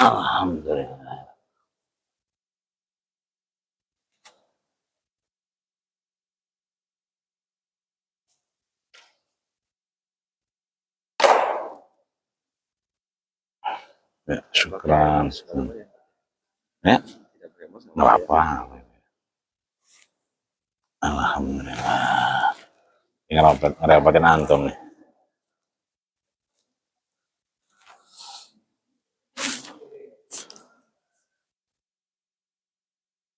Alhamdulillah. Ya, syukran. Ya, nggak apa-apa. Alhamdulillah. Ini ngerepotin antum nih.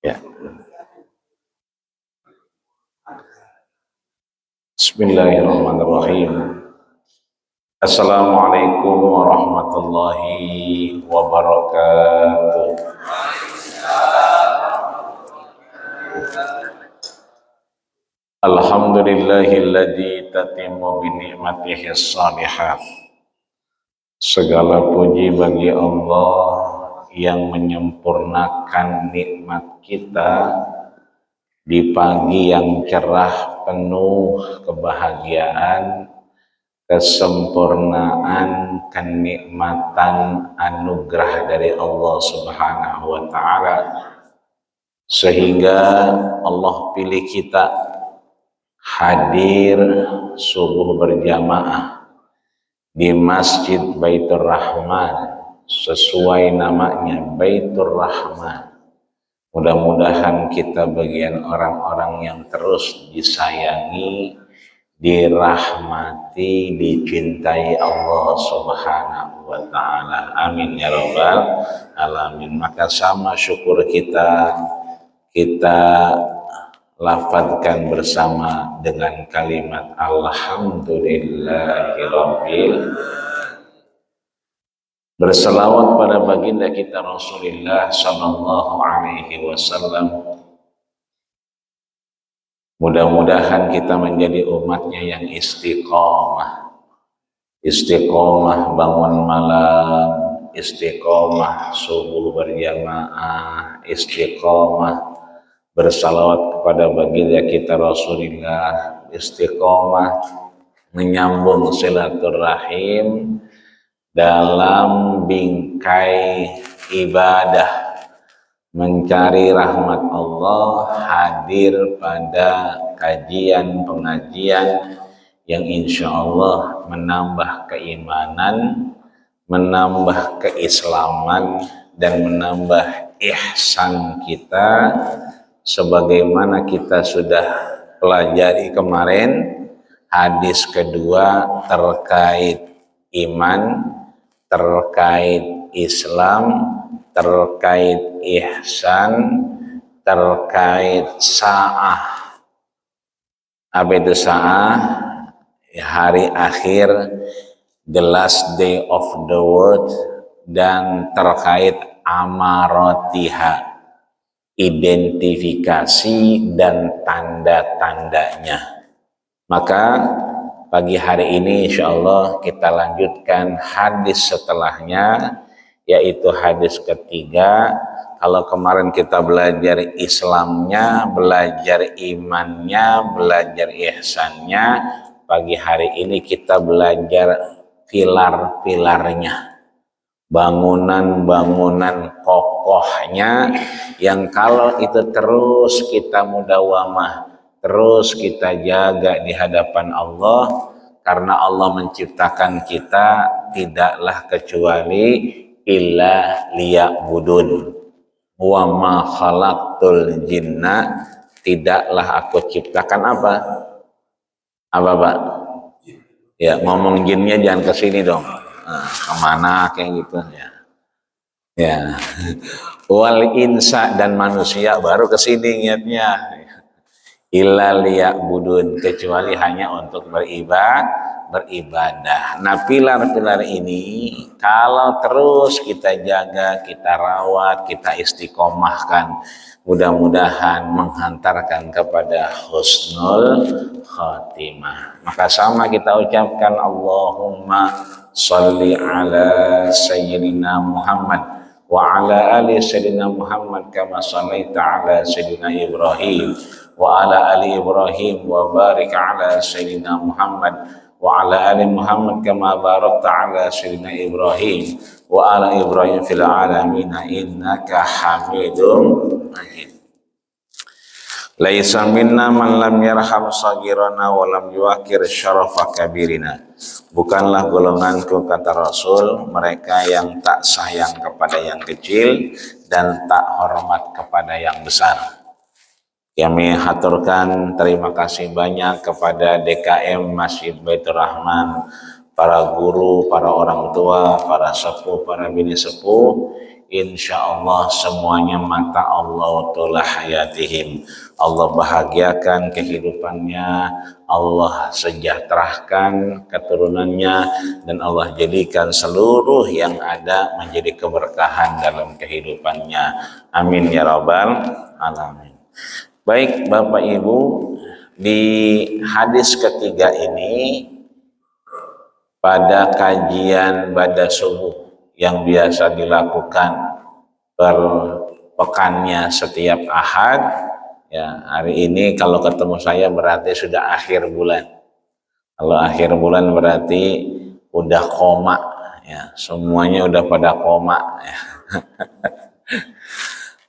Ya. Bismillahirrahmanirrahim. Assalamualaikum warahmatullahi wabarakatuh. Alhamdulillahilladzi tatimmu bi ni'matihi shalihat. Segala puji bagi Allah yang menyempurnakan nikmat kita di pagi yang cerah penuh kebahagiaan, kesempurnaan, kenikmatan, anugerah dari Allah Subhanahu wa taala, sehingga Allah pilih kita hadir subuh berjamaah di Masjid Baitur Rahman sesuai namanya Baitur Rahman. Mudah-mudahan kita bagian orang-orang yang terus disayangi, dirahmati, dicintai Allah Subhanahu wa taala. Amin ya rabbal alamin. Maka sama syukur kita lafadzkan bersama dengan kalimat alhamdulillahirabbil. Berselawat pada baginda kita Rasulullah sallallahu alaihi wasallam. Mudah-mudahan kita menjadi umatnya yang istiqomah. Istiqomah bangun malam, istiqomah subuh berjamaah, istiqomah bersalawat kepada baginda kita Rasulullah, istiqomah menyambung silaturahim dalam bingkai ibadah, mencari rahmat Allah, hadir pada kajian pengajian yang insya Allah menambah keimanan, menambah keislaman, dan menambah ihsan kita, sebagaimana kita sudah pelajari kemarin hadis kedua terkait iman, terkait Islam, terkait ihsan, terkait sa'ah. Apa itu sa'ah? Hari akhir, the last day of the world, dan terkait amarotiha, identifikasi dan tanda-tandanya. Maka pagi hari ini insya Allah kita lanjutkan hadis setelahnya, yaitu hadis ketiga. Kalau kemarin kita belajar Islamnya, belajar imannya, belajar ihsannya, pagi hari ini kita belajar pilar-pilarnya, bangunan-bangunan kokohnya, yang kalau itu terus kita mudawamah, terus kita jaga di hadapan Allah, karena Allah menciptakan kita tidaklah kecuali illa liya'budun. Wa ma khalaqtul jinna, tidaklah aku ciptakan apa? Apa Pak? Ya, ngomong jinnya jangan ke sini dong. Nah, kemana kayak gitu ya. Ya. Wal insa, dan manusia baru ke sini niatnya. Illa liya'budun, kecuali hanya untuk beribadah. Nah, pilar-pilar ini kalau terus kita jaga, kita rawat, kita istiqomahkan, mudah-mudahan menghantarkan kepada husnul khatimah. Maka sama kita ucapkan Allahumma sholli ala sayyidina Muhammad wa ala ali sayyidina Muhammad kama shallaita ala sayyidina Ibrahim wa ala ali Ibrahim wa barik ala sayyidina Muhammad wa ala ali Muhammad kama barakta ala sayyidina Ibrahim wa ala Ibrahim fil alamin innaka Hamidum Majid. Laisa minna man lam yarham sagirana wa lam yuwakir syarafa kabirina. Bukanlah golonganku, kata Rasul, mereka yang tak sayang kepada yang kecil dan tak hormat kepada yang besar. Kami haturkan terima kasih banyak kepada DKM Masjid Baitur Rahman, para guru, para orang tua, para sepuh, para bini sepuh. Insya Allah semuanya mata Allah ta'ala hayatihim. Allah bahagiakan kehidupannya, Allah sejahterakan keturunannya, dan Allah jadikan seluruh yang ada menjadi keberkahan dalam kehidupannya. Amin ya rabbal alamin. Baik Bapak Ibu, di hadis ketiga ini pada kajian pada subuh yang biasa dilakukan per pekannya setiap Ahad, ya hari ini kalau ketemu saya berarti sudah akhir bulan. Kalau akhir bulan berarti udah koma, ya semuanya udah pada koma. Ya.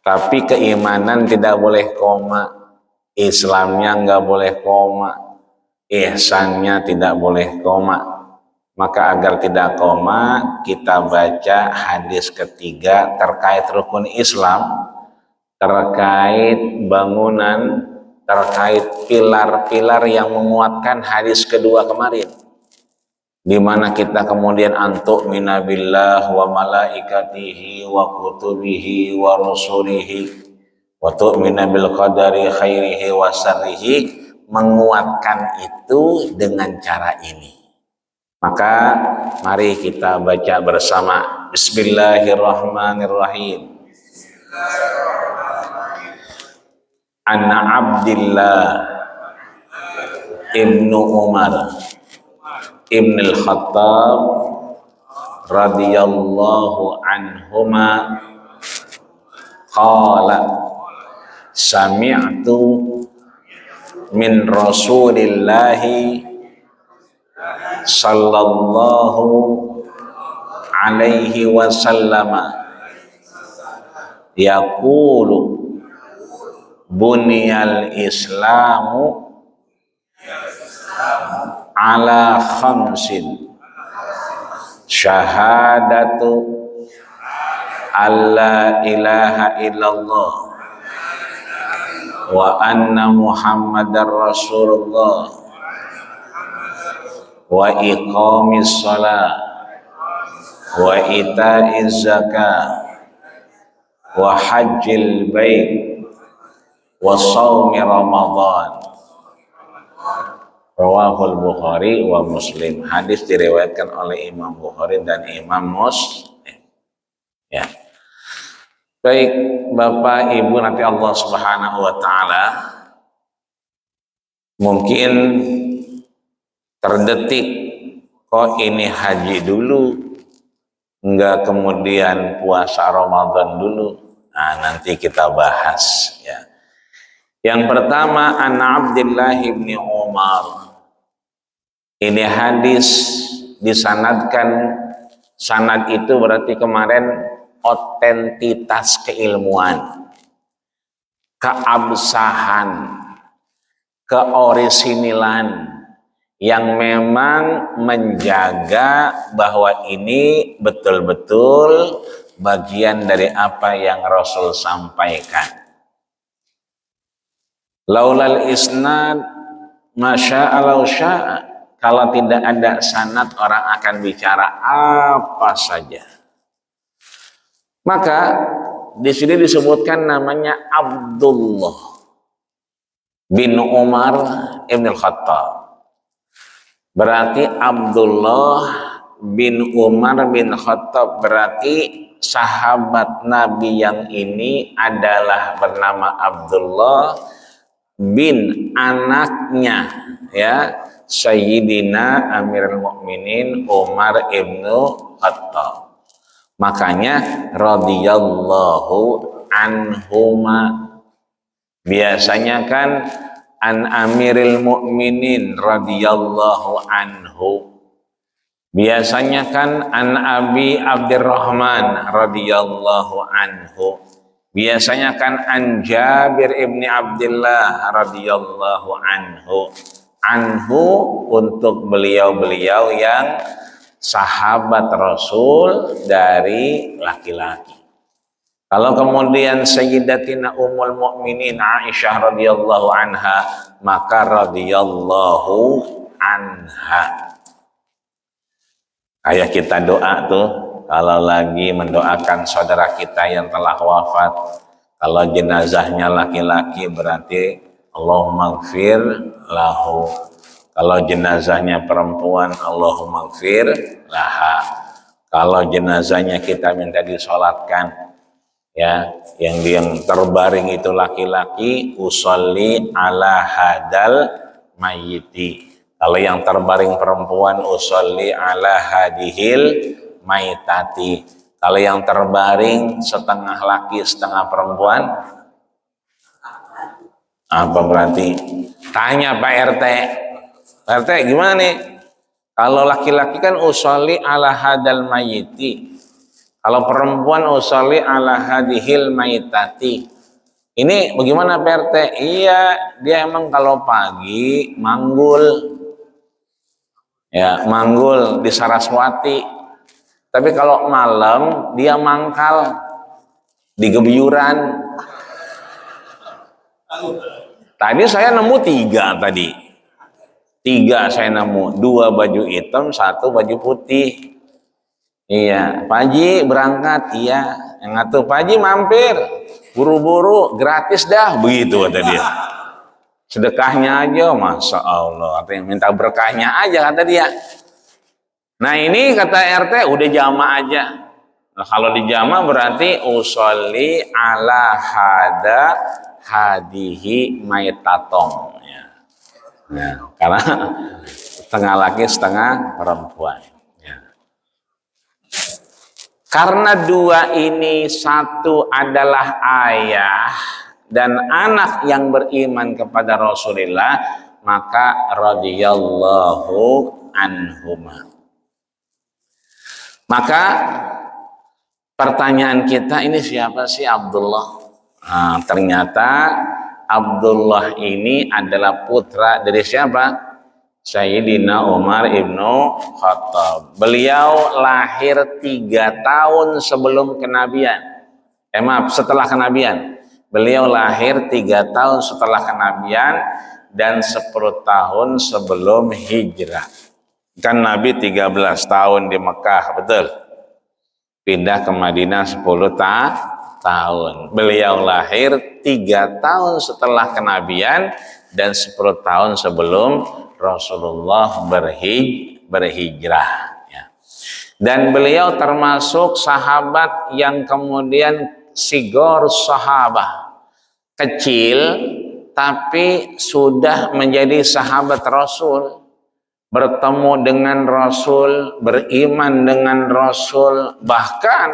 Tapi keimanan tidak boleh koma, Islamnya nggak boleh koma, ihsannya tidak boleh koma. Maka agar tidak koma, kita baca hadis ketiga terkait rukun Islam, terkait bangunan, terkait pilar-pilar yang menguatkan hadis kedua kemarin, di mana kita kemudian antuk minabillah wa malaikatihi wa kutubihi wa rusulihi wa tu'mina bil qadari khairihi wa syarrihi, menguatkan itu dengan cara ini. Maka mari kita baca bersama. Bismillahirrahmanirrahim. Anna Abdillah ibnu Umar ibn al-Khattab radhiyallahu anhuma qala sami'tu min Rasulillahi sallallahu alaihi wasallam yaqulu buniyal islamu ala khamsin syahadatu alla ilaha illallah wa anna muhammadar rasulullah wa iqamis shalah wa ita'iz zakah wa hajjil bait wa shaumi ramadan. Rawahul Bukhari wa Muslim. Hadis diriwayatkan oleh Imam Bukhari dan Imam Muslim. Ya. Baik Bapak Ibu, nanti Allah Subhanahu wa taala mungkin terdetik, kok ini haji dulu, enggak kemudian puasa Ramadan dulu. Nah, nanti kita bahas ya. Yang pertama, an Abdillah bin Umar. Ini hadis disanadkan, sanad itu berarti kemarin otentitas keilmuan, keabsahan, keorisinilan, yang memang menjaga bahwa ini betul-betul bagian dari apa yang Rasul sampaikan. Laulal isnad masya'allahu sya'a. Kalau tidak ada sanad, orang akan bicara apa saja. Maka di sini disebutkan namanya Abdullah bin Umar ibn al-Khattab. Berarti Abdullah bin Umar bin Khattab, berarti sahabat Nabi yang ini adalah bernama Abdullah bin anaknya ya Sayyidina Amirul Mukminin Umar ibnu Khattab. Makanya radhiyallahu anhuma. Biasanya kan an Amiril Mukminin radhiyallahu anhu. Biasanya kan an Abi Abdurrahman radhiyallahu anhu. Biasanya kan an Jabir ibni Abdullah radhiyallahu anhu. Anhu untuk beliau-beliau yang sahabat Rasul dari laki-laki. Kalau kemudian Sayyidatina Ummul Mukminin Aisyah radhiyallahu anha, maka radhiyallahu anha. Kayak kita doa tuh, kalau lagi mendoakan saudara kita yang telah wafat, kalau jenazahnya laki-laki berarti Allahumma gfir lahu. Kalau jenazahnya perempuan, Allahumma gfir laha. Kalau jenazahnya kita minta disolatkan, ya, yang terbaring itu laki-laki, usolli ala hadal mayyiti. Kalau yang terbaring perempuan, usolli ala hadihil maitati. Kalau yang terbaring setengah laki setengah perempuan, apa berarti? Tanya Pak RT. Pak RT gimana nih? Kalau laki-laki kan usolli ala hadal mayyiti. Kalau perempuan usolli ala hadihil maitati. Ini bagaimana Pak RT? Iya, dia emang kalau pagi manggul. Ya, manggul di Saraswati. Tapi kalau malam dia mangkal di Gebyuran. Tadi saya nemu 3 tadi. 3 saya nemu, 2 baju hitam, 1 baju putih. Iya, Pak Haji berangkat, iya. Yang ngatu Pak Haji mampir, buru-buru, gratis dah, begitu kata dia. Sedekahnya aja, Masya Allah. Atau yang minta berkahnya aja kata dia. Nah ini kata RT udah jama aja. Nah, kalau di jama berarti usolli ala hada hadihi maitatong. Ya. Nah, karena setengah laki setengah perempuan. Ya. Karena 2 ini, satu adalah ayah dan anak yang beriman kepada Rasulullah, maka radhiyallahu anhuma. Maka pertanyaan kita, ini siapa sih Abdullah? Nah, ternyata Abdullah ini adalah putra dari siapa? Sayyidina Umar ibnu Khattab. Beliau lahir 3 tahun sebelum kenabian. Setelah kenabian. Beliau lahir 3 tahun setelah kenabian dan 10 tahun sebelum hijrah. Kan Nabi 13 tahun di Mekah, betul? Pindah ke Madinah 10 tahun. Beliau lahir 3 tahun setelah kenabian dan 10 tahun sebelum Rasulullah berhijrah. Ya. Dan beliau termasuk sahabat yang kemudian sigor sahabah. Kecil tapi sudah menjadi sahabat Rasul, bertemu dengan Rasul, beriman dengan Rasul, bahkan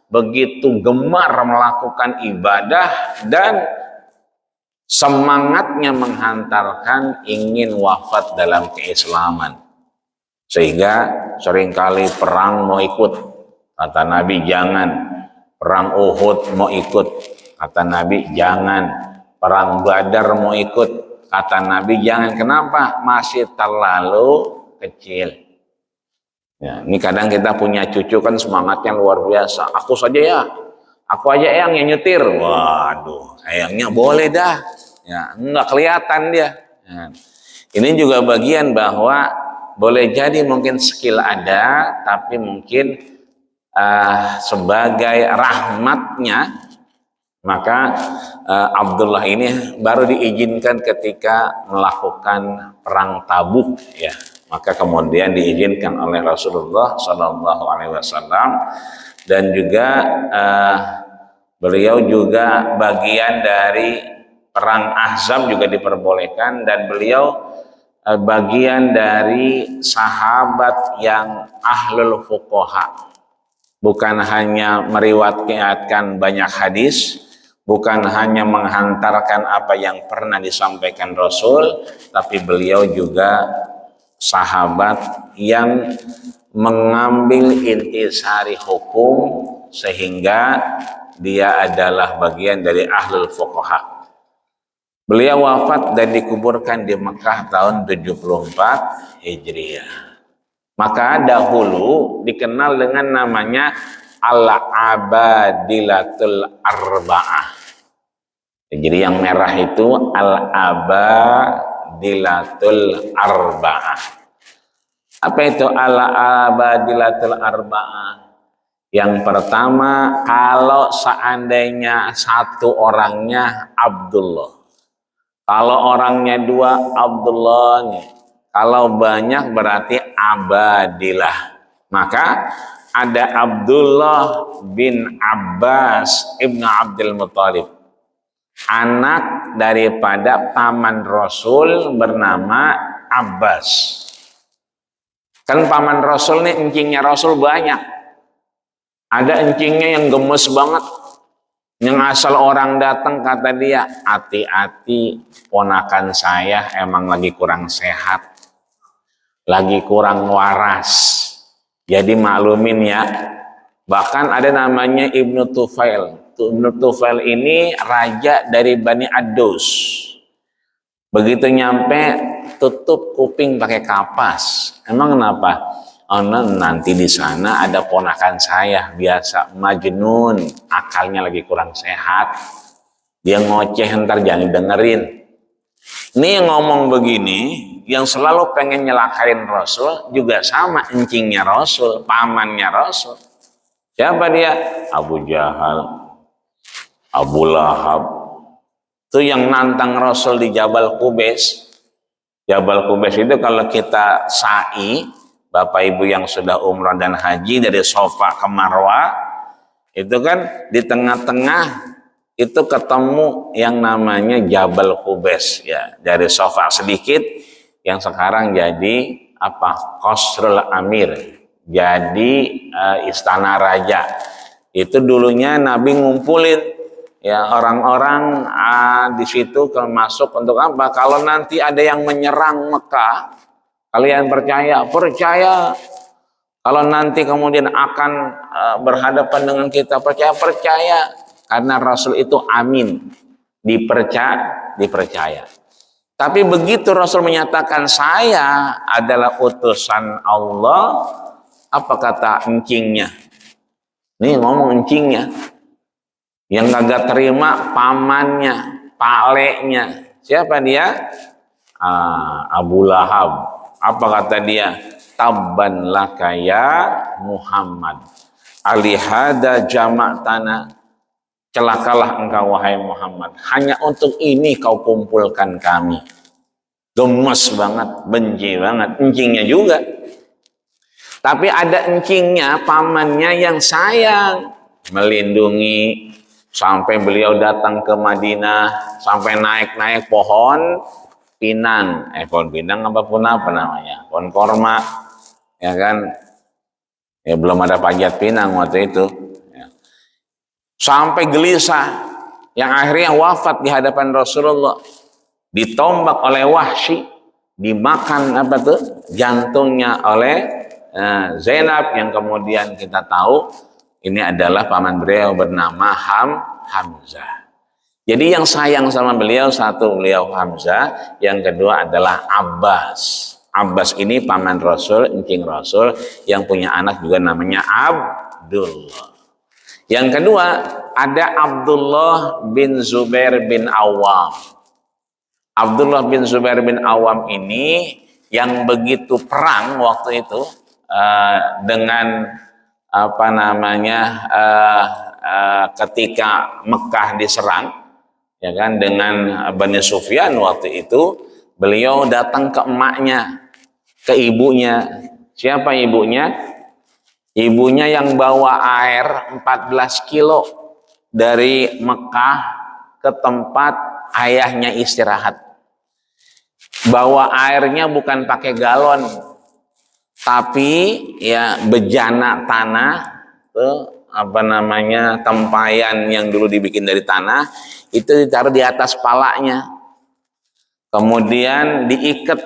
begitu gemar melakukan ibadah dan semangatnya menghantarkan ingin wafat dalam keislaman. Sehingga seringkali perang mau ikut, kata Nabi jangan. Perang Uhud mau ikut, kata Nabi jangan. Perang Badar mau ikut, kata Nabi jangan. Kenapa? Masih terlalu kecil. Ya, ini kadang kita punya cucu kan semangatnya luar biasa. Aku saja ya, aku aja yang nyetir. Waduh, kayaknya boleh dah. Ya, nggak kelihatan dia. Ya. Ini juga bagian bahwa boleh jadi mungkin skill ada, tapi mungkin sebagai rahmatnya, maka Abdullah ini baru diizinkan ketika melakukan perang Tabuk, ya. Maka kemudian diizinkan oleh Rasulullah Shallallahu Alaihi Wasallam, dan juga beliau juga bagian dari perang Ahzab juga diperbolehkan, dan beliau bagian dari sahabat yang ahlul fuqaha. Bukan hanya meriwayatkan banyak hadis, bukan hanya menghantarkan apa yang pernah disampaikan Rasul, tapi beliau juga sahabat yang mengambil intisari hukum sehingga dia adalah bagian dari ahlul fuqaha. Beliau wafat dan dikuburkan di Mekah tahun 74 Hijriah. Maka dahulu dikenal dengan namanya Al-Abadilatul Arba'ah. Jadi yang merah itu Al-Abadilatul Arba'ah. Apa itu Al-Abadilatul Arba'ah? Yang pertama, kalau seandainya satu orangnya Abdullah. Kalau orangnya dua, Abdullah. Kalau banyak berarti Abadilah. Maka ada Abdullah bin Abbas ibnu Abdul Muthalib, anak daripada paman Rasul bernama Abbas. Kan paman Rasul nih, encingnya Rasul banyak. Ada encingnya yang gemes banget, yang asal orang datang kata dia, hati-hati ponakan saya emang lagi kurang sehat, lagi kurang waras. Jadi maklumin ya. Bahkan ada namanya Ibnu Tufail. Ibnu Tufail ini raja dari Bani Ad-Daus. Begitu nyampe tutup kuping pakai kapas. Emang kenapa? Oh, nanti di sana ada ponakan saya biasa Majnun, akalnya lagi kurang sehat. Dia ngoceh, ntar jangan dengerin. Ini yang ngomong begini, yang selalu pengen nyelakain Rasul juga sama encingnya Rasul, pamannya Rasul. Siapa dia? Abu Jahal, Abu Lahab. Itu yang nantang Rasul di Jabal Qubais. Jabal Qubais itu kalau kita sa'i, Bapak Ibu yang sudah umrah dan haji dari Safa ke Marwah, itu kan di tengah-tengah itu ketemu yang namanya Jabal Qubais ya, dari Safa sedikit yang sekarang jadi apa? Qasrul Amir. Jadi istana raja. Itu dulunya Nabi ngumpulin ya orang-orang di situ masuk untuk apa? Kalau nanti ada yang menyerang Mekah, kalian percaya? Percaya. Kalau nanti kemudian akan berhadapan dengan kita, percaya. Karena Rasul itu amin, dipercaya. Tapi begitu Rasul menyatakan saya adalah utusan Allah, apa kata encingnya? Nih ngomong encingnya. Yang kagak terima pamannya, paleknya. Siapa dia? Abu Lahab. Apa kata dia? Tabban laka ya Muhammad. Alihada jama'tana. Celakalah engkau wahai Muhammad. Hanya untuk ini kau kumpulkan kami. Gemes banget, benci banget. Encingnya juga. Tapi ada encingnya, pamannya yang sayang. Melindungi. Sampai beliau datang ke Madinah. Sampai naik-naik pohon pinang, pohon pinang apapun apa namanya, pohon korma, ya kan, ya belum ada panjat pinang waktu itu, ya. Sampai gelisah, yang akhirnya wafat di hadapan Rasulullah, ditombak oleh Wahsy, dimakan apa tuh jantungnya oleh Zainab, yang kemudian kita tahu ini adalah paman beliau bernama Hamzah. Jadi yang sayang sama beliau satu beliau Hamzah, yang kedua adalah Abbas. Abbas ini paman Rasul, encing Rasul yang punya anak juga namanya Abdullah. Yang kedua ada Abdullah bin Zubair bin Awam. Abdullah bin Zubair bin Awam ini yang begitu perang waktu itu dengan apa namanya ketika Mekah diserang, ya kan, dengan Bani Sufyan waktu itu, beliau datang ke emaknya, ke ibunya. Siapa ibunya? Ibunya yang bawa air 14 kilo dari Mekah ke tempat ayahnya istirahat. Bawa airnya bukan pakai galon, tapi ya bejana tanah tuh apa namanya tempayan yang dulu dibikin dari tanah itu ditaruh di atas palanya, kemudian diikat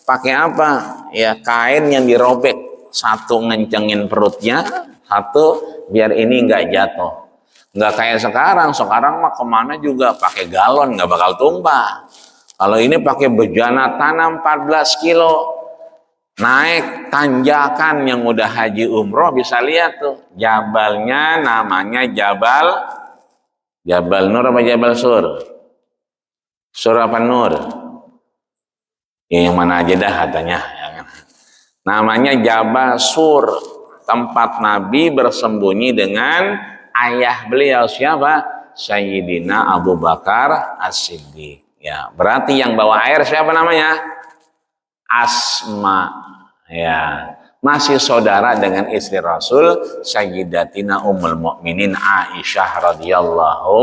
pakai apa ya, kain yang dirobek, satu ngencengin perutnya, satu biar ini nggak jatuh. Nggak kayak sekarang mah kemana juga pakai galon nggak bakal tumpah. Kalau ini pakai bejana tanam 14 kilo, naik tanjakan yang udah haji umroh bisa lihat tuh, jabalnya namanya Jabal Nur apa Jabal Sur? Sur apa Nur? Ya, yang mana aja dah katanya. Namanya Jabal Sur, tempat Nabi bersembunyi dengan ayah beliau siapa? Sayyidina Abu Bakar As-Siddiq. Ya, berarti yang bawa air siapa namanya? Asma. Ya, masih saudara dengan istri Rasul Sayyidatina Ummul Mukminin Aisyah radhiyallahu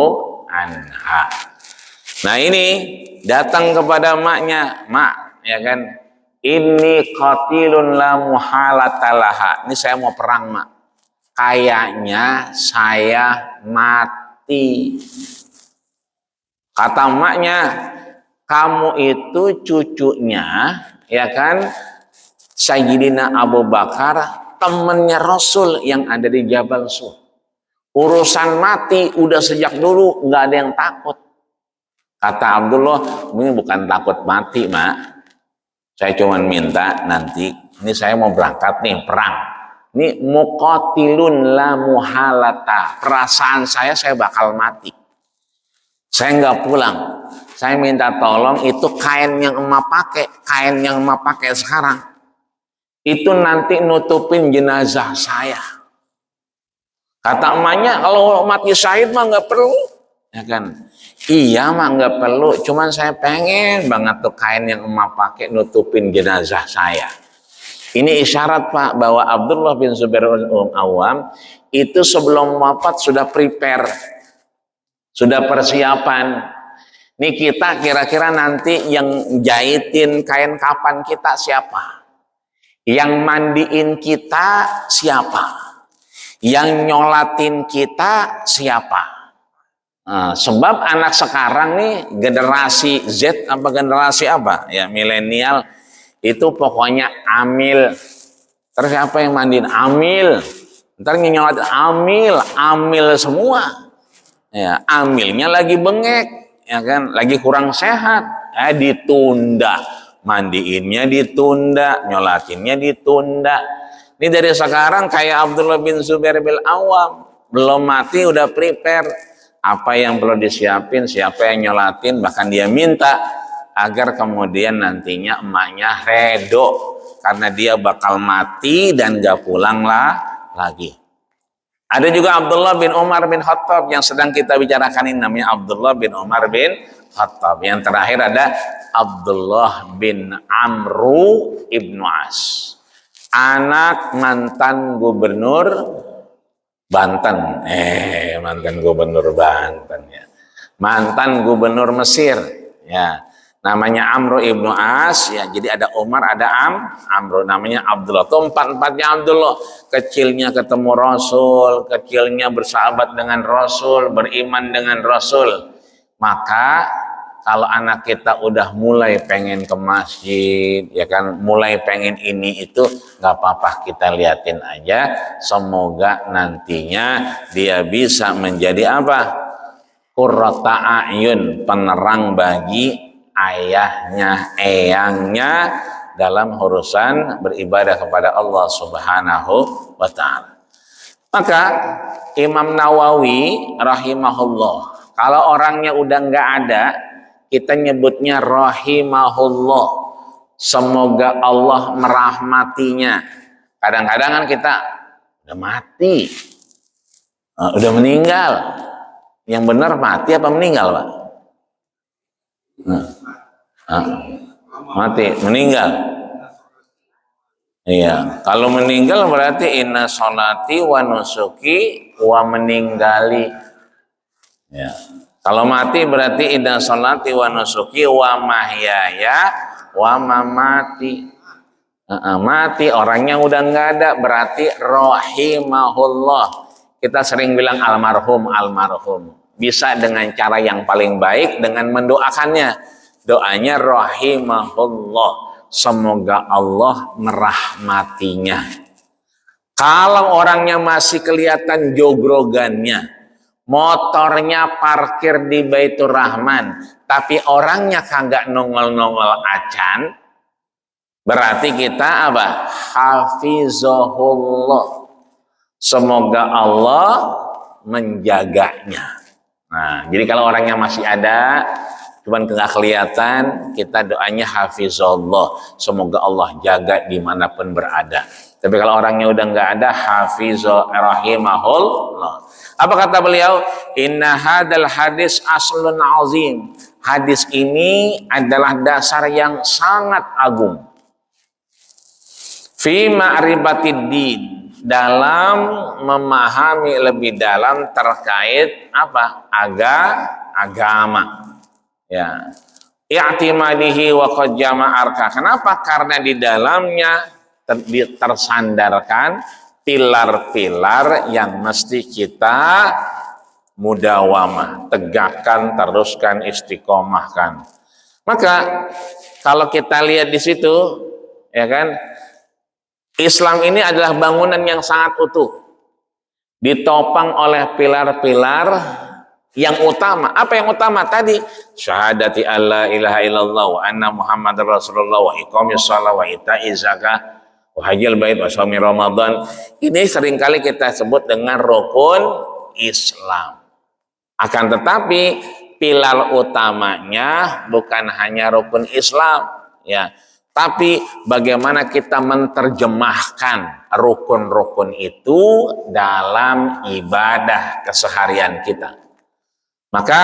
anha. Nah, ini datang kepada maknya, mak, ya kan? Ini qatilun la muhalatalaha. Ini saya mau perang, mak. Kayaknya saya mati. Kata maknya, kamu itu cucunya, ya kan, Sayyidina Abu Bakar, temannya Rasul yang ada di Jabal Sur. Urusan mati udah sejak dulu, nggak ada yang takut. Kata Abdullah, ini bukan takut mati, mak. Saya cuma minta nanti, ini saya mau berangkat nih, perang. Ini muqatilun la muhalata. Perasaan saya bakal mati. Saya nggak pulang. Saya minta tolong itu kain yang emak pakai sekarang. Itu nanti nutupin jenazah saya. Kata emaknya, kalau mati syahid mah nggak perlu. Ya kan? Iya mah nggak perlu. Cuman saya pengen banget tuh kain yang emak pakai nutupin jenazah saya. Ini isyarat, Pak, bahwa Abdullah bin Zubair Awam itu sebelum wafat sudah prepare. Sudah persiapan. Nih kita kira-kira nanti yang jahitin kain kapan kita siapa? Yang mandiin kita siapa? Yang nyolatin kita siapa? Nah, sebab anak sekarang nih generasi Z apa generasi apa? Ya milenial itu pokoknya amil. Terus siapa yang mandiin? Amil. Ntar nyolatin amil semua. Ya, amilnya lagi bengek, ya kan, lagi kurang sehat, ditunda, mandiinnya ditunda, nyolatinnya ditunda. Ini dari sekarang kayak Abdullah bin Zubair bin Awam, belum mati udah prepare, apa yang perlu disiapin, siapa yang nyolatin, bahkan dia minta agar kemudian nantinya emaknya redo, karena dia bakal mati dan gak pulang lagi. Ada juga Abdullah bin Umar bin Khattab yang sedang kita bicarakan, ini namanya Abdullah bin Umar bin Khattab. Yang terakhir ada Abdullah bin Amru ibnu As, anak mantan gubernur Banten. Mantan gubernur Banten ya. Mantan gubernur Mesir ya. Namanya Amru ibnu As ya. Jadi ada Umar, ada Amru, namanya Abdullah. Itu empat-empatnya Abdullah. Kecilnya ketemu Rasul, kecilnya bersahabat dengan Rasul, beriman dengan Rasul. Maka kalau anak kita udah mulai pengen ke masjid, ya kan, mulai pengen ini itu, nggak apa-apa, kita liatin aja. Semoga nantinya dia bisa menjadi apa? Qurrata a'yun, penerang bagi ayahnya, eyangnya dalam urusan beribadah kepada Allah Subhanahu wa ta'ala. Maka Imam Nawawi rahimahullah, kalau orangnya udah nggak ada, kita nyebutnya rahimahullah, semoga Allah merahmatinya. Kadang-kadang kan kita udah mati, udah meninggal. Yang benar mati apa meninggal, Pak? Mati, meninggal. Iya, kalau meninggal berarti inna sholati wa nusuki wa meninggali. Ya. Kalau mati berarti inna sholati wa nusuki wa mahyaya wa mamati. Mati, orangnya udah nggak ada, berarti rahimahullah. kita sering bilang almarhum, almarhum. Bisa dengan cara yang paling baik dengan mendoakannya. Doanya rahimahullah, semoga Allah merahmatinya. Kalau orangnya masih kelihatan jogrogannya, motornya parkir di Baitur Rahman, tapi orangnya kagak nongol-nongol acan, berarti kita apa? Hafizahullah, semoga Allah menjaganya. Nah, jadi kalau orangnya masih ada, cuman nggak kelihatan, kita doanya hafizallah, semoga Allah jaga dimanapun berada. Tapi kalau orangnya udah nggak ada, hafizah rahimahullah. Apa kata beliau? Inna hadal hadis aslun azim. Hadis ini adalah dasar yang sangat agung. Fi ma'ribatid din, dalam memahami lebih dalam terkait apa? Agama. Ya. I'timadihi wa qad jama'arka. Kenapa? Karena di dalamnya tersandarkan pilar-pilar yang mesti kita mudawamah, tegakkan, teruskan, istiqomahkan. Maka kalau kita lihat di situ, ya kan, Islam ini adalah bangunan yang sangat utuh, ditopang oleh pilar-pilar yang utama. Apa yang utama tadi? Syahadati alla ilaha illallah wa anna muhammadar rasulullah wa iqamis shalah wa ita'iz zakah wa hajjal bait wa shaumi ramadan. Ini seringkali kita sebut dengan rukun Islam. Akan tetapi pilar utamanya bukan hanya rukun Islam, ya, tapi bagaimana kita menerjemahkan rukun-rukun itu dalam ibadah keseharian kita. Maka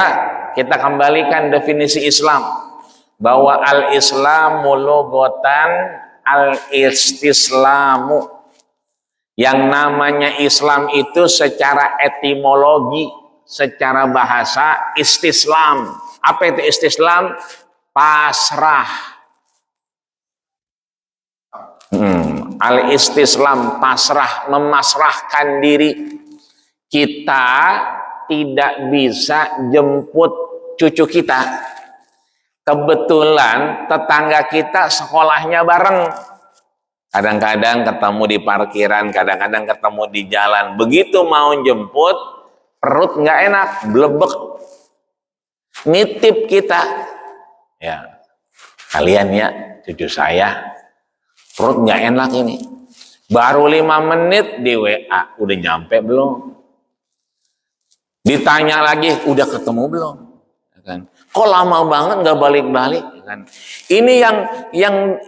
kita kembalikan definisi Islam, bahwa al-islamu lugatan al-istislamu. Yang namanya Islam itu secara etimologi, secara bahasa istislam. Apa itu istislam? Pasrah. Al-istislam, pasrah, memasrahkan diri. Kita tidak bisa jemput cucu kita. Kebetulan tetangga kita sekolahnya bareng. Kadang-kadang ketemu di parkiran, kadang-kadang ketemu di jalan. Begitu mau jemput, perut nggak enak, blebek. Nitip kita. Ya, kalian ya, cucu saya, perut nggak enak ini. Baru 5 menit di WA, udah nyampe belum? Ditanya lagi, udah ketemu belum? Ya kan? Kok lama banget nggak balik-balik? Ya kan? Ini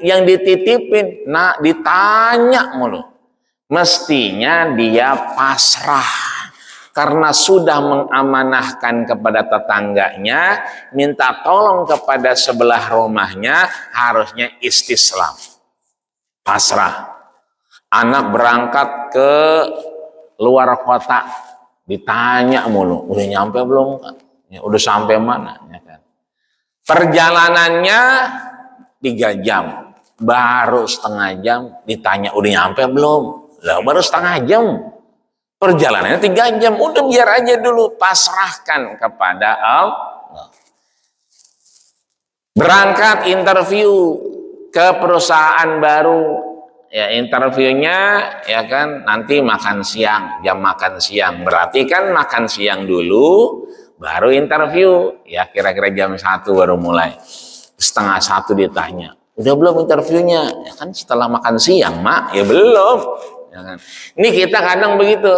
yang dititipin, nah ditanya mulu. Mestinya dia pasrah karena sudah mengamanahkan kepada tetangganya, minta tolong kepada sebelah rumahnya, harusnya istislam, pasrah. Anak berangkat ke luar kota, ditanya mulu, udah nyampe belum? Ya, udah sampai mana? Ya kan? Perjalanannya 3 jam, baru setengah jam ditanya udah nyampe belum? Lah baru setengah jam, perjalanannya 3 jam, udah biar aja dulu, pasrahkan kepada Allah. Berangkat interview ke perusahaan baru, ya interviewnya ya kan nanti makan siang, jam makan siang, berarti kan makan siang dulu baru interview, ya kira-kira jam 1 baru mulai. Setengah 1 ditanya, udah belum interviewnya? Ya kan setelah makan siang, Mak. Ya belum. Ya kan? Ini kita kadang begitu,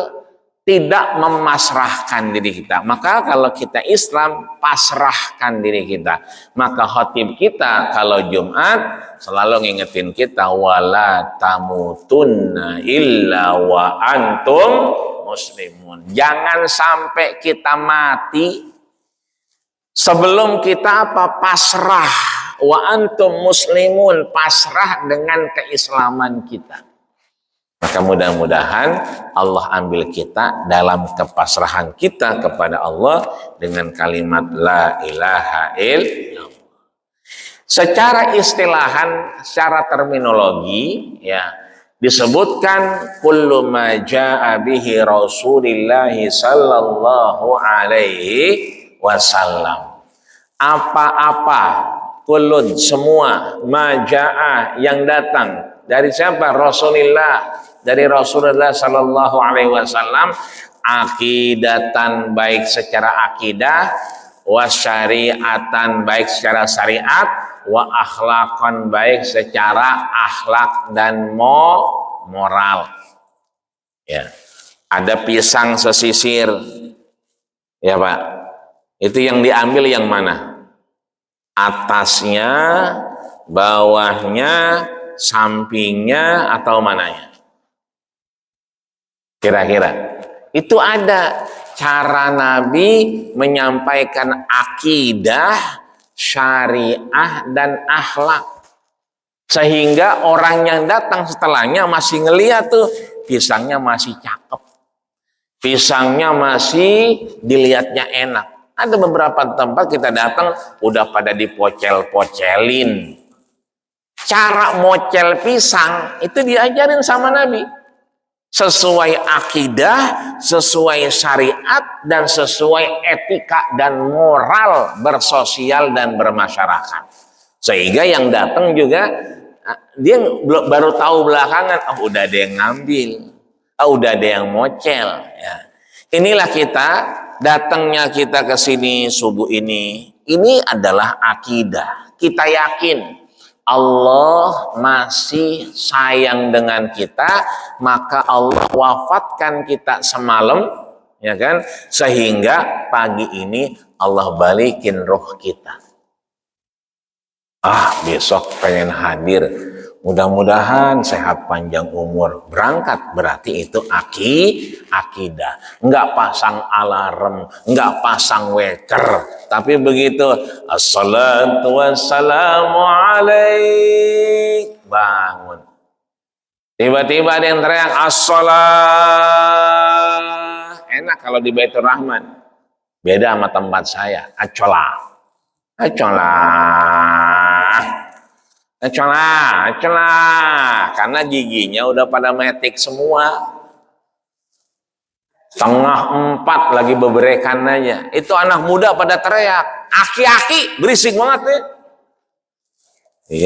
tidak memasrahkan diri kita. Maka kalau kita Islam, pasrahkan diri kita. Maka khatib kita kalau Jumat selalu ngingetin kita, wala tamutunna illa wa antum muslimun. Jangan sampai kita mati sebelum kita apa? Pasrah. Wa antum muslimun, pasrah dengan keislaman kita. Maka mudah-mudahan Allah ambil kita dalam kepasrahan kita kepada Allah dengan kalimat la ilaha illallah. Secara istilahan, secara terminologi, ya, disebutkan kullu ma jaa bihi Rasulullah sallallahu alaihi wasallam. Apa-apa, kulun, semua, ma jaa, yang datang dari siapa? Rasulullah, dari Rasulullah sallallahu alaihi wasallam, akidatan, baik secara akidah, wa syariatan, baik secara syariat, wa akhlaqan, baik secara akhlak dan moral. Ya. Ada pisang sesisir. Ya, Pak. Itu yang diambil yang mana? Atasnya, bawahnya, sampingnya, atau mananya? Kira-kira. Itu ada cara Nabi menyampaikan akidah, syariah, dan akhlak, sehingga orang yang datang setelahnya masih ngeliat tuh pisangnya masih cakep, pisangnya masih dilihatnya enak. Ada beberapa tempat kita datang udah pada dipocel-pocelin. Cara mocel pisang itu diajarin sama Nabi sesuai akidah, sesuai syariat, dan sesuai etika dan moral bersosial dan bermasyarakat. Sehingga yang datang juga dia baru tahu belakangan, oh udah ada yang ngambil, oh udah ada yang mocel. Ya. Inilah kita, datangnya kita ke sini subuh ini adalah akidah. Kita yakin Allah masih sayang dengan kita, maka Allah wafatkan kita semalam, ya kan? Sehingga pagi ini Allah balikin roh kita. Besok pengen hadir. Mudah-mudahan sehat panjang umur. Berangkat berarti itu akidah. Enggak pasang alarm, enggak pasang weker. Tapi begitu, assalatu wassalamu alaik, bangun. Tiba-tiba ada yang teriak, as-salah. Enak kalau di Baitur Rahman. Beda sama tempat saya, acolah. Karena giginya udah pada metik semua. 3:30 lagi beberekan aja. Itu anak muda pada teriak, aki-aki, berisik banget nih.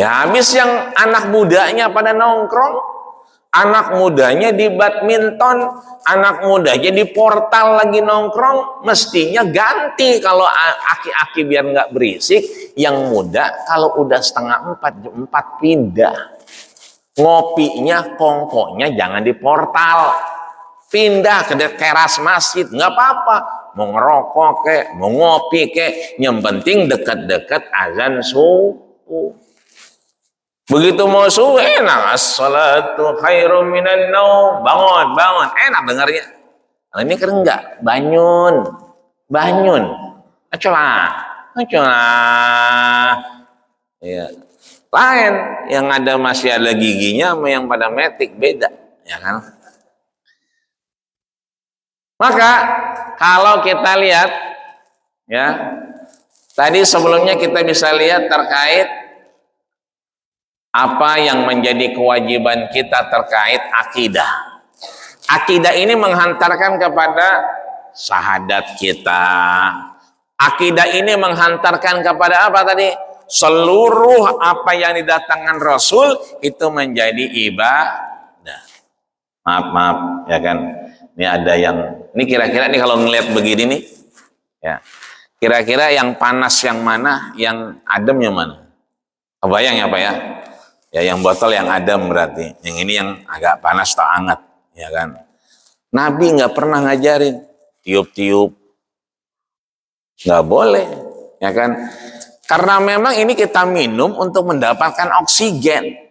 Ya habis yang anak mudanya pada nongkrong, anak mudanya di badminton, anak mudanya di portal lagi nongkrong, mestinya ganti kalau aki-aki biar nggak berisik. Yang muda kalau udah 3:30, jam 4 pindah. Ngopinya, kongkonya jangan di portal. Pindah ke teras masjid, nggak apa-apa. Mau ngerokok kek, mau ngopi kek, yang penting dekat-dekat azan subuh. Begitu mau subuh enak, as-salatu khairum minan naum, bangun, enak dengarnya. Nah, ini kan enggak, banyun, acolah. Ya. Lain, yang ada masih ada giginya sama yang pada metik beda, ya kan? Maka kalau kita lihat, ya, tadi sebelumnya kita bisa lihat terkait apa yang menjadi kewajiban kita terkait akidah. Akidah ini menghantarkan kepada syahadat kita. Akidah ini menghantarkan kepada apa tadi? Seluruh apa yang didatangkan Rasul itu menjadi ibadah. Maaf, ya kan? Ini ada yang, ini kira-kira nih kalau ngeliat begini nih, ya, kira-kira yang panas yang mana, yang adem yang mana? Kebayang ya Pak ya? Ya yang botol yang adem berarti, yang ini yang agak panas atau hangat, ya kan? Nabi nggak pernah ngajarin tiup-tiup, nggak boleh, ya kan? Karena memang ini kita minum untuk mendapatkan oksigen.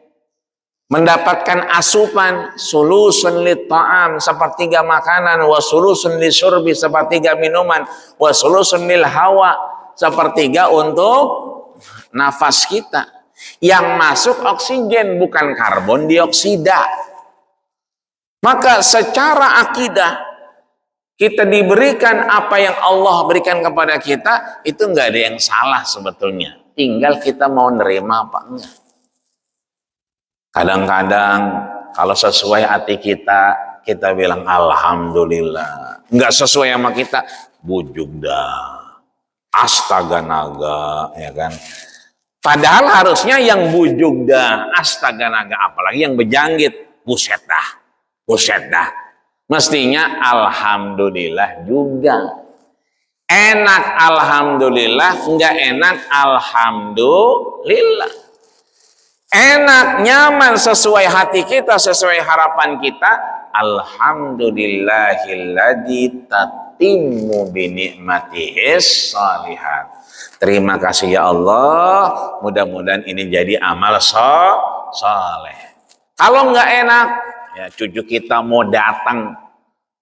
Mendapatkan asupan, sulusun lit ta'am, sepertiga makanan, wa sulusun li syurbi, sepertiga minuman, wa sulusun lil hawa, sepertiga untuk nafas kita. Yang masuk oksigen bukan karbon dioksida. Maka secara akidah kita diberikan apa yang Allah berikan kepada kita, itu nggak ada yang salah sebetulnya. Tinggal kita mau nerima apa enggak. Kadang-kadang Kalau sesuai hati kita, kita bilang alhamdulillah. Enggak sesuai sama kita, bujuk dah. Astaga naga, ya kan? Padahal harusnya yang bujuk dah, astaga naga, apalagi yang berjangkit, buset dah. Mestinya alhamdulillah juga. Enak alhamdulillah, enggak enak alhamdulillah. Enak, nyaman, sesuai hati kita, sesuai harapan kita. Alhamdulillahilladzi tatimmu binikmatihis shalihat. Terima kasih ya Allah. Mudah-mudahan ini jadi amal soleh. Kalau nggak enak, ya cucu kita mau datang,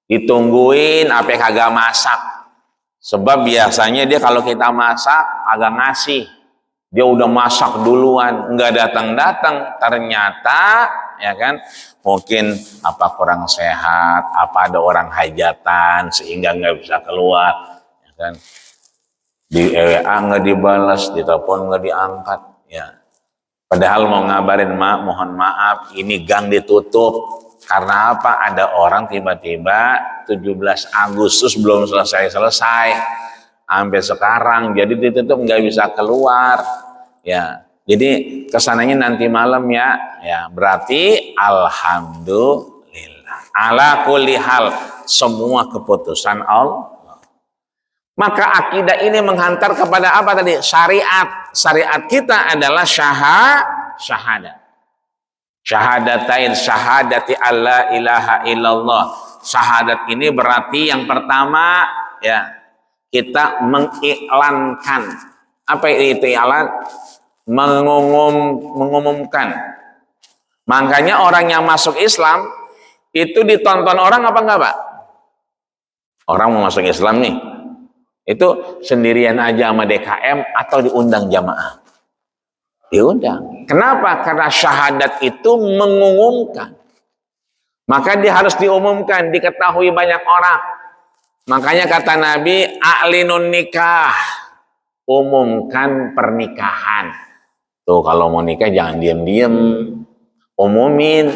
ditungguin, apa kagak masak. Sebab biasanya dia kalau kita masak agak ngasih. Dia udah masak duluan, nggak datang-datang. Ternyata, ya kan, mungkin apa kurang sehat, apa ada orang hajatan sehingga nggak bisa keluar, ya kan. Di WA nggak dibalas, di telepon nggak diangkat, ya. Padahal mau ngabarin mohon maaf, ini gang ditutup. Karena apa? Ada orang tiba-tiba 17 Agustus belum selesai. Sampai sekarang, jadi ditutup nggak bisa keluar, ya. Jadi kesananya nanti malam ya, berarti alhamdulillah. Ala kulli hal, semua keputusan Allah. Maka akidah ini menghantar kepada apa tadi? Syariat. Syariat kita adalah syahadat. Syahadatain, syahadati alla ilaha illallah. Syahadat ini berarti yang pertama, ya, kita mengiklankan. Apa itu iklan? Mengumumkan. Makanya orang yang masuk Islam itu ditonton orang apa enggak, Pak? Orang mau masuk Islam nih, itu sendirian aja sama DKM atau diundang jamaah? Diundang. Kenapa? Karena syahadat itu mengumumkan. Maka dia harus diumumkan, diketahui banyak orang. Makanya kata Nabi, a'linun nikah, umumkan pernikahan. Tuh kalau mau nikah jangan diam-diam, umumin.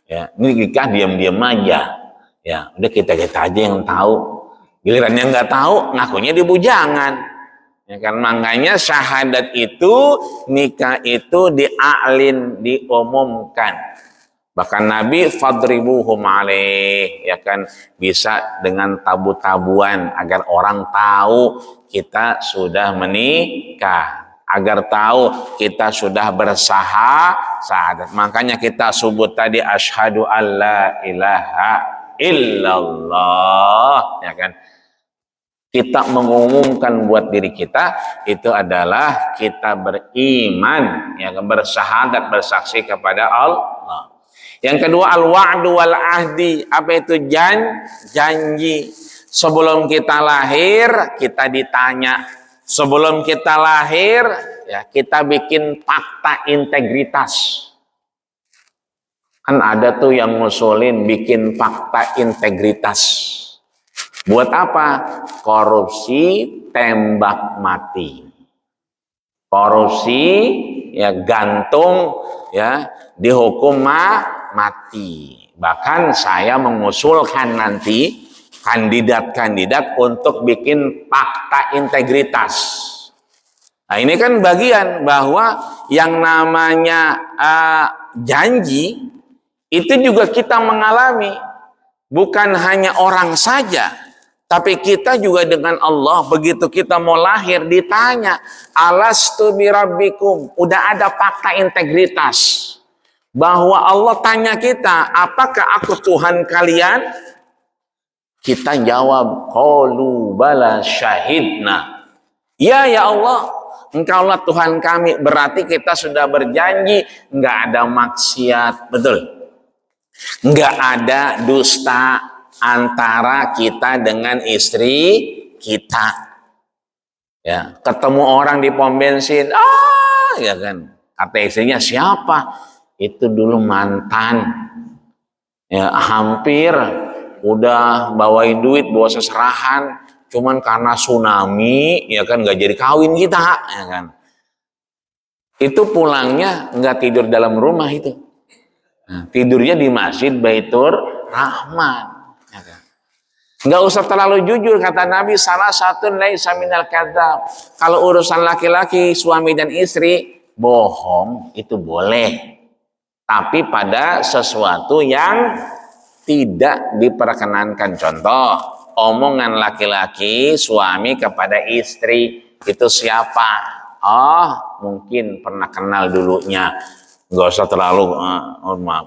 Ya, ini nikah diam-diam aja. Ya, udah kita aja yang tahu. Giliran yang nggak tahu, ngakunya dia bujangan. Ya kan, makanya syahadat itu, nikah itu di'alin, diumumkan. Bahkan Nabi fadribuhum alaih, ya kan, bisa dengan tabu-tabuan agar orang tahu kita sudah menikah, agar tahu kita sudah bersahadat. Makanya kita sebut tadi asyhadu alla ilaha illallah, ya kan. Kita mengumumkan buat diri kita itu adalah kita beriman, ya kan, bersahadat, bersaksi kepada Allah. Yang kedua al-wa'du wal ahdi. Apa itu janji? Sebelum kita lahir kita ditanya. Sebelum kita lahir ya kita bikin fakta integritas. Kan ada tuh yang ngusulin bikin fakta integritas. Buat apa? Korupsi tembak mati. Korupsi ya gantung, ya dihukum mati. Bahkan saya mengusulkan nanti kandidat-kandidat untuk bikin fakta integritas. Nah ini kan bagian bahwa yang namanya janji itu juga kita mengalami. Bukan hanya orang saja, tapi kita juga dengan Allah. Begitu kita mau lahir ditanya, alastu birabbikum, udah ada fakta integritas. Bahwa Allah tanya kita, apakah aku Tuhan kalian? Kita jawab, qalu bala syahidna. Ya Allah, Engkaulah Tuhan kami. Berarti kita sudah berjanji, nggak ada maksiat, betul? Nggak ada dusta antara kita dengan istri kita. Ya, ketemu orang di pom bensin, ya kan, kata istrinya siapa? Itu dulu mantan. Ya, hampir udah bawain duit, bawa seserahan, cuman karena tsunami, ya kan, nggak jadi kawin kita, ya kan. Itu pulangnya nggak tidur dalam rumah itu. tidurnya di Masjid Baitur Rahman. Ya kan? Nggak usah terlalu jujur, kata Nabi, salah satu laisa minal kadzab. Kalau urusan laki-laki, suami dan istri, bohong itu boleh. Tapi pada sesuatu yang tidak diperkenankan. Contoh, omongan laki-laki, suami kepada istri, itu siapa? Oh, mungkin pernah kenal dulunya. Nggak usah terlalu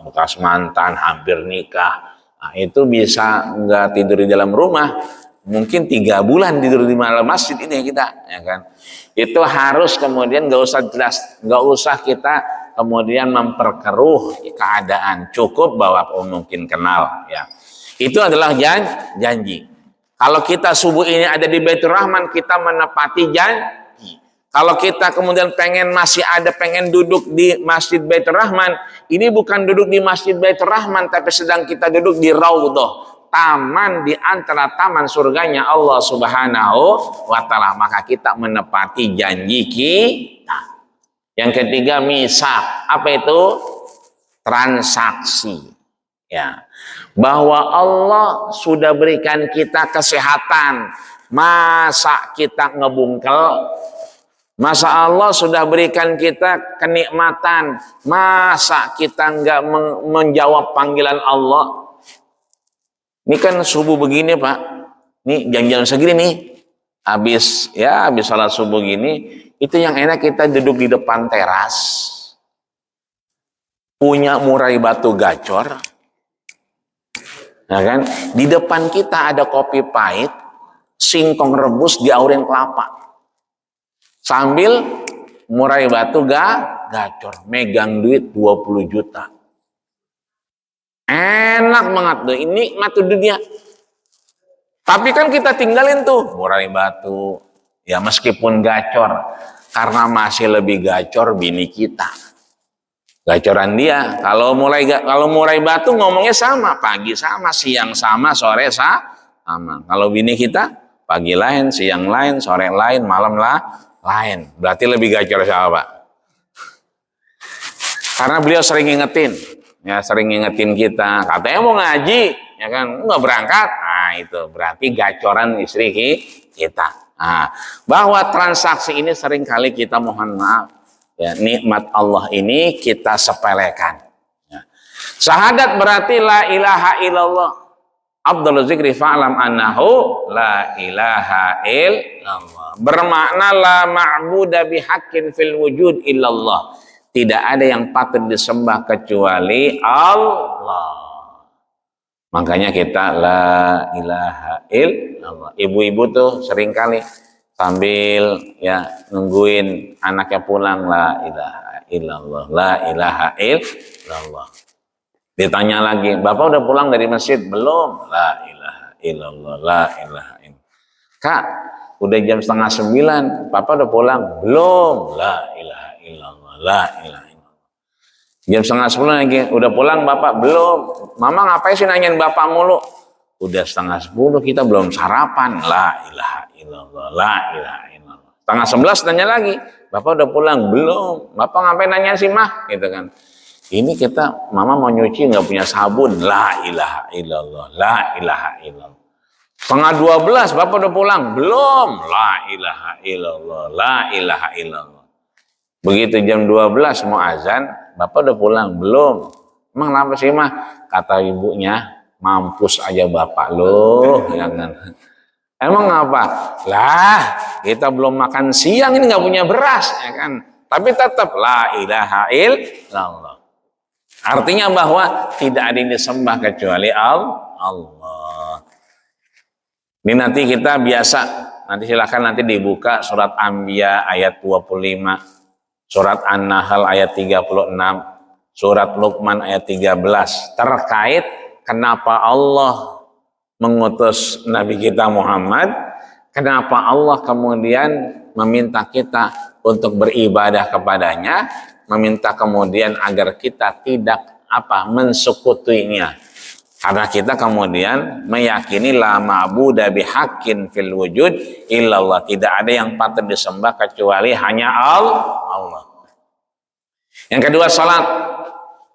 bekas mantan, hampir nikah. Nah, itu bisa nggak tidur di dalam rumah, mungkin 3 bulan tidur di malam masjid ini kita, ya kan? Itu harus kemudian nggak usah jelas, nggak usah kita kemudian memperkeruh keadaan, cukup bahwa mungkin kenal, ya. Itu adalah janji. Kalau kita subuh ini ada di Baitur Rahman, kita menepati janji. Kalau kita kemudian pengen duduk di Masjid Baitur Rahman, ini bukan duduk di Masjid Baitur Rahman, tapi sedang kita duduk di Raudhah, taman di antara taman surganya Allah Subhanahu wa Ta'ala. Maka kita menepati janji kita. Yang ketiga, misak. Apa itu? Transaksi. Ya, bahwa Allah sudah berikan kita kesehatan. Masa kita ngebungkel? Masa Allah sudah berikan kita kenikmatan, masa kita nggak menjawab panggilan Allah? Ini kan subuh begini Pak, nih jam-jam segini nih, habis salat subuh gini, itu yang enak kita duduk di depan teras, punya murai batu gacor, ya kan? Di depan kita ada kopi pahit, singkong rebus diaurin kelapa. Sambil murai batu gacor, megang duit 20 juta. Enak banget tuh, ini nikmat tuh dunia. Tapi kan kita tinggalin tuh murai batu, ya meskipun gacor, karena masih lebih gacor bini kita. Gacoran dia, kalau murai batu ngomongnya sama, pagi sama, siang sama, sore sama. Kalau bini kita, pagi lain, siang lain, sore lain, malam lain. Berarti lebih gacor siapa Pak? Karena beliau sering ngingetin kita. Katanya mau ngaji, ya kan? Nggak berangkat. Nah itu berarti gacoran istri kita. Nah, bahwa transaksi ini sering kali kita mohon maaf, ya, nikmat Allah ini kita sepelekan. Ya. Syahadat berarti la ilaha illallah. Abdul zikri fa'lam annahu la ilaha illallah. Bermakna la ma'buda bihaqqin fil wujud illallah. Tidak ada yang patut disembah kecuali Allah. Makanya kita la ilaha illallah. Ibu-ibu tuh seringkali sambil ya nungguin anaknya pulang, la ilaha illallah, la ilaha illallah. Ditanya lagi, Bapak udah pulang dari masjid? Belum. La ilaha illallah, la ilaha illallah. Kak, udah jam 8:30, Bapak udah pulang? Belum. La ilaha illallah, la ilaha illallah. Jam 9:30 lagi, udah pulang Bapak? Belum. Mama ngapain sih nanyain Bapak mulu? Udah 9:30, kita belum sarapan. La ilaha illallah, la ilaha illallah. 10:30 tanya lagi, Bapak udah pulang? Belum. Bapak ngapain nanya sih mah? Gitu kan. Ini kita, mama mau nyuci nggak punya sabun. La ilaha illallah, la ilaha illallah. 11:30, Bapak udah pulang? Belum. La ilaha illallah, la ilaha illallah. Begitu jam 12 mau azan, Bapak udah pulang? Belum. Emang kenapa sih mah? Kata ibunya, mampus aja Bapak loh. Jangan. Emang apa? Lah, kita belum makan siang, ini nggak punya beras, ya kan? Tapi tetap la ilaha illallah. Artinya bahwa tidak ada yang disembah kecuali Allah. Ini nanti kita biasa, nanti silakan nanti dibuka surat Anbiya ayat 25, surat An-Nahl ayat 36, surat Luqman ayat 13 terkait kenapa Allah mengutus Nabi kita Muhammad, kenapa Allah kemudian meminta kita untuk beribadah kepadanya, meminta kemudian agar kita tidak mensekutuinya. Karena kita kemudian meyakini la ma'buda bihaqqin fil wujud illallah. Tidak ada yang patut disembah kecuali hanya Allah. Yang kedua salat.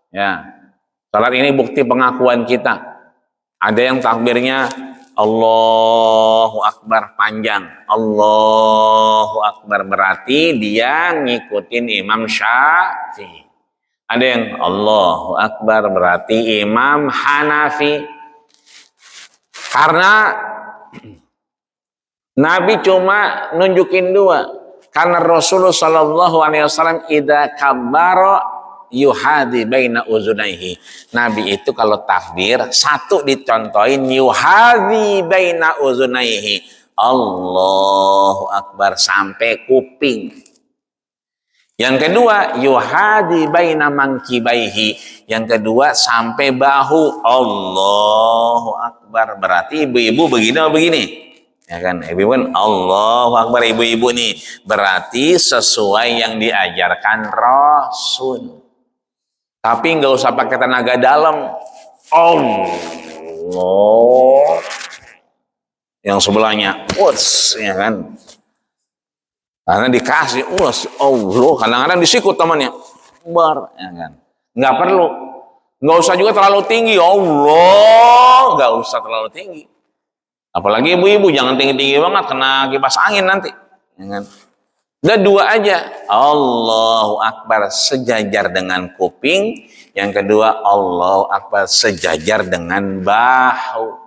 Ya. Salat ini bukti pengakuan kita. Ada yang takbirnya Allahu Akbar panjang. Allahu Akbar berarti dia ngikutin Imam Syafi'i. Ada yang Allahu Akbar berarti Imam Hanafi. Karena Nabi cuma nunjukin dua. Karena Rasulullah Shallallahu Alaihi Wasallam idza kabbara yuhadi baina uzunaihi. Nabi itu kalau takbir satu dicontohin yuhadi baina uzunaihi. Allahu Akbar sampai kuping. Yang kedua yuhadi baina mankibaihi. Yang kedua sampai bahu. Allahu Akbar berarti ibu-ibu begini atau begini? Ya kan, ibu kan Allahu Akbar, ibu-ibu nih berarti sesuai yang diajarkan Rasul. Tapi nggak usah pakai tenaga dalam. Allah. Yang sebelahnya, us, ya kan? Karena dikasih, us, Allah. Kadang-kadang disikut temannya, bar, ya kan? Nggak perlu, nggak usah juga terlalu tinggi. Allah, nggak usah terlalu tinggi. Apalagi ibu-ibu jangan tinggi-tinggi banget, kena kipas angin nanti. Ya kan? Udah dua aja. Allahu Akbar sejajar dengan kuping. Yang kedua Allahu Akbar sejajar dengan bahu.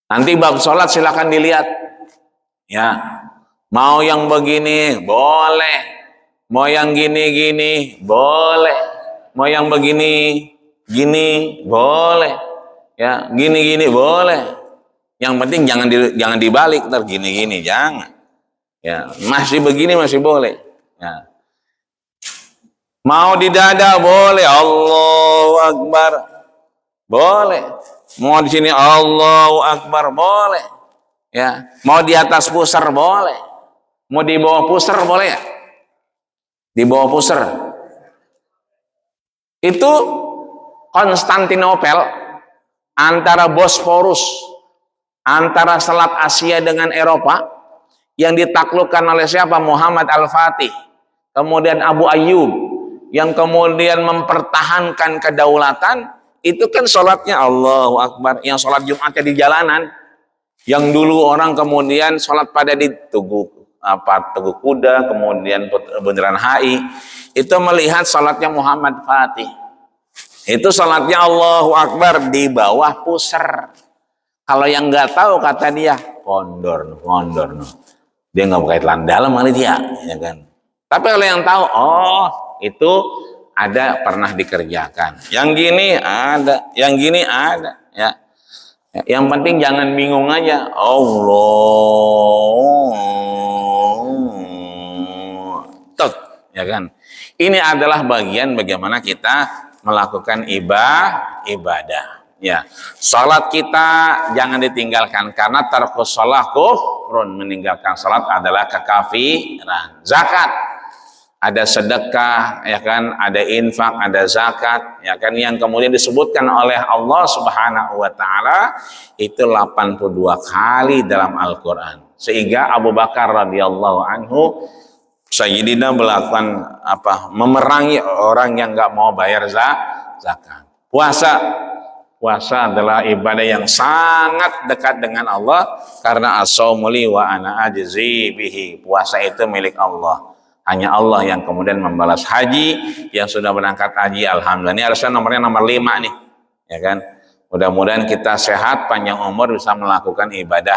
Nanti bab sholat silakan dilihat. Ya, mau yang begini boleh, mau yang gini-gini boleh, mau yang begini gini boleh, ya gini-gini boleh. Yang penting jangan dibalik ntar gini-gini, jangan. Ya, masih begini masih boleh. Ya. Mau di dada boleh, Allahu Akbar. Boleh. Mau di sini Allahu Akbar boleh. Ya, mau di atas pusar boleh. Mau di bawah pusar boleh ya? Di bawah pusar. Itu Konstantinopel antara Bosporus, antara Selat Asia dengan Eropa yang ditaklukkan oleh siapa? Muhammad Al-Fatih. Kemudian Abu Ayyub yang kemudian mempertahankan kedaulatan. Itu kan sholatnya Allahu Akbar. Yang sholat Jumatnya di jalanan. Yang dulu orang kemudian sholat pada di Tugu Kuda, kemudian Bundaran HI. Itu melihat sholatnya Muhammad Fatih. Itu sholatnya Allahu Akbar di bawah pusar. Kalau yang nggak tahu kata dia kondor. Dia nggak pakai celana dalam kali dia, ya kan. Tapi kalau yang tahu, oh itu ada pernah dikerjakan. Yang gini ada, yang gini ada, ya. Yang penting jangan bingung aja. Allah, ya kan. Ini adalah bagian bagaimana kita melakukan ibadah. Ya, salat kita jangan ditinggalkan karena tarkus shalah kufrun, meninggalkan salat adalah kekafiran. Zakat, ada sedekah, ya kan, ada infak, ada zakat, ya kan, yang kemudian disebutkan oleh Allah Subhanahu wa taala itu 82 kali dalam Al-Qur'an. Sehingga Abu Bakar radhiyallahu anhu Sayyidina melakukan memerangi orang yang nggak mau bayar zakat. Puasa adalah ibadah yang sangat dekat dengan Allah karena as-shaumu li wa ana ajzi bihi. Puasa itu milik Allah. Hanya Allah yang kemudian membalas. Haji yang sudah berangkat haji, alhamdulillah. Ini harusnya nomornya nomor 5 nih. Ya kan? Mudah-mudahan kita sehat, panjang umur, bisa melakukan ibadah